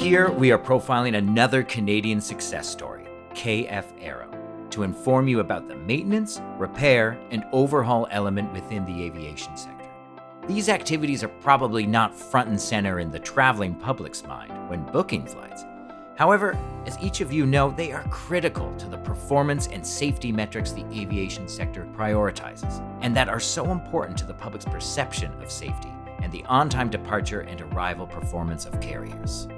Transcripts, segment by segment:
Here we are profiling another Canadian success story, KF Aero, to inform you about the maintenance, repair, and overhaul element within the aviation sector. These activities are probably not front and center in the traveling public's mind when booking flights. However, as each of you know, they are critical to the performance and safety metrics the aviation sector prioritizes, and that are so important to the public's perception of safety and the on-time departure and arrival performance of carriers.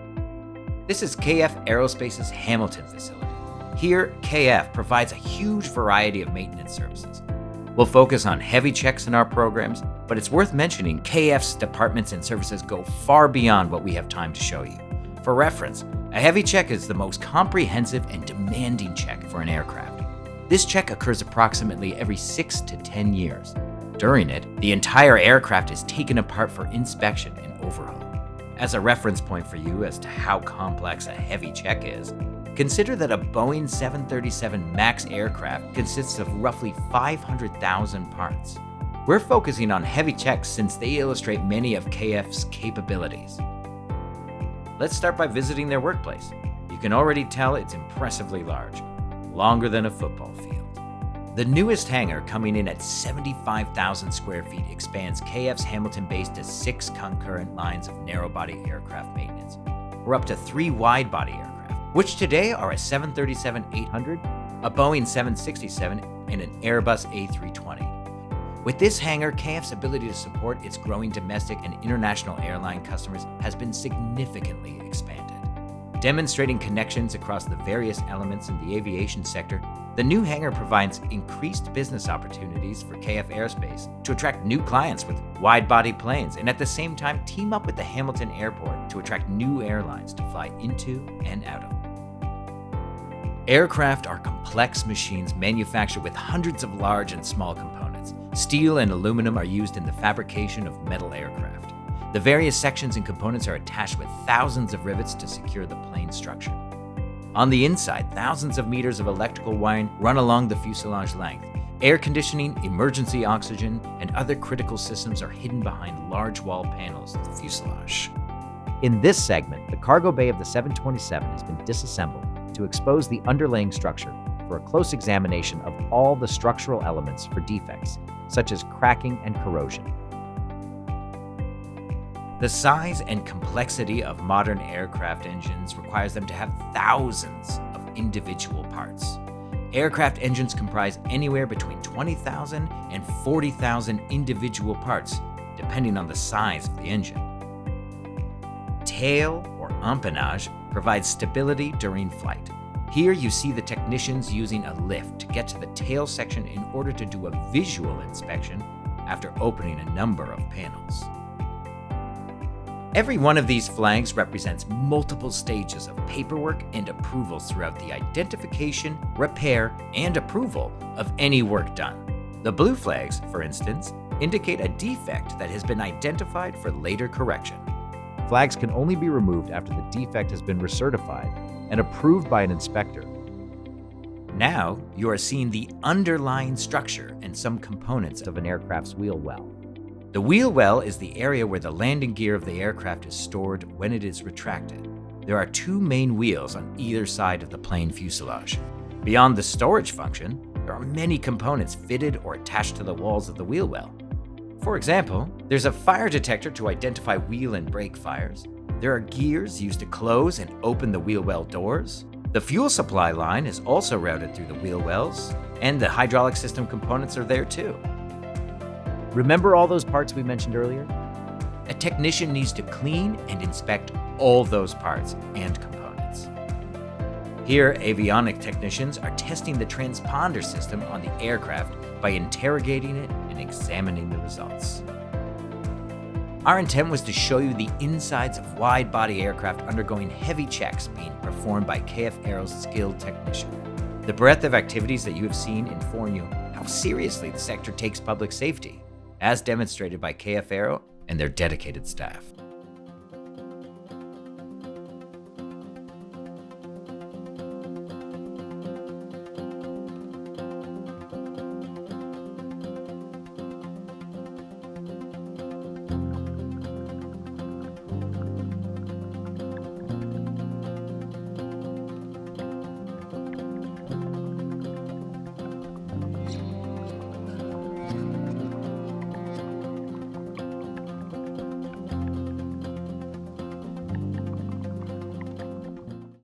This is KF Aerospace's Hamilton facility. Here, KF provides a huge variety of maintenance services. We'll focus on heavy checks in our programs, but it's worth mentioning KF's departments and services go far beyond what we have time to show you. For reference, a heavy check is the most comprehensive and demanding check for an aircraft. This check occurs approximately every 6 to 10 years. During it, the entire aircraft is taken apart for inspection and overhaul. As a reference point for you as to how complex a heavy check is, consider that a Boeing 737 MAX aircraft consists of roughly 500,000 parts. We're focusing on heavy checks since they illustrate many of KF's capabilities. Let's start by visiting their workplace. You can already tell it's impressively large, longer than a football field. The newest hangar, coming in at 75,000 square feet, expands KF's Hamilton base to 6 concurrent lines of narrow-body aircraft maintenance. We're up to 3 wide-body aircraft, which today are a 737-800, a Boeing 767, and an Airbus A320. With this hangar, KF's ability to support its growing domestic and international airline customers has been significantly expanded. Demonstrating connections across the various elements in the aviation sector, the new hangar provides increased business opportunities for KF Aerospace to attract new clients with wide-body planes and at the same time team up with the Hamilton Airport to attract new airlines to fly into and out of. Aircraft are complex machines manufactured with hundreds of large and small components. Steel and aluminum are used in the fabrication of metal aircraft. The various sections and components are attached with thousands of rivets to secure the plane structure. On the inside, thousands of meters of electrical wiring run along the fuselage length. Air conditioning, emergency oxygen, and other critical systems are hidden behind large wall panels of the fuselage. In this segment, the cargo bay of the 727 has been disassembled to expose the underlying structure for a close examination of all the structural elements for defects, such as cracking and corrosion. The size and complexity of modern aircraft engines requires them to have thousands of individual parts. Aircraft engines comprise anywhere between 20,000 and 40,000 individual parts, depending on the size of the engine. Tail, or empennage, provides stability during flight. Here you see the technicians using a lift to get to the tail section in order to do a visual inspection after opening a number of panels. Every one of these flags represents multiple stages of paperwork and approvals throughout the identification, repair, and approval of any work done. The blue flags, for instance, indicate a defect that has been identified for later correction. Flags can only be removed after the defect has been recertified and approved by an inspector. Now, you are seeing the underlying structure and some components of an aircraft's wheel well. The wheel well is the area where the landing gear of the aircraft is stored when it is retracted. There are 2 main wheels on either side of the plane fuselage. Beyond the storage function, there are many components fitted or attached to the walls of the wheel well. For example, there's a fire detector to identify wheel and brake fires. There are gears used to close and open the wheel well doors. The fuel supply line is also routed through the wheel wells, and the hydraulic system components are there too. Remember all those parts we mentioned earlier? A technician needs to clean and inspect all those parts and components. Here, avionic technicians are testing the transponder system on the aircraft by interrogating it and examining the results. Our intent was to show you the insides of wide-body aircraft undergoing heavy checks being performed by KF Aero's skilled technician. The breadth of activities that you have seen inform you how seriously the sector takes public safety, as demonstrated by KF Aero and their dedicated staff.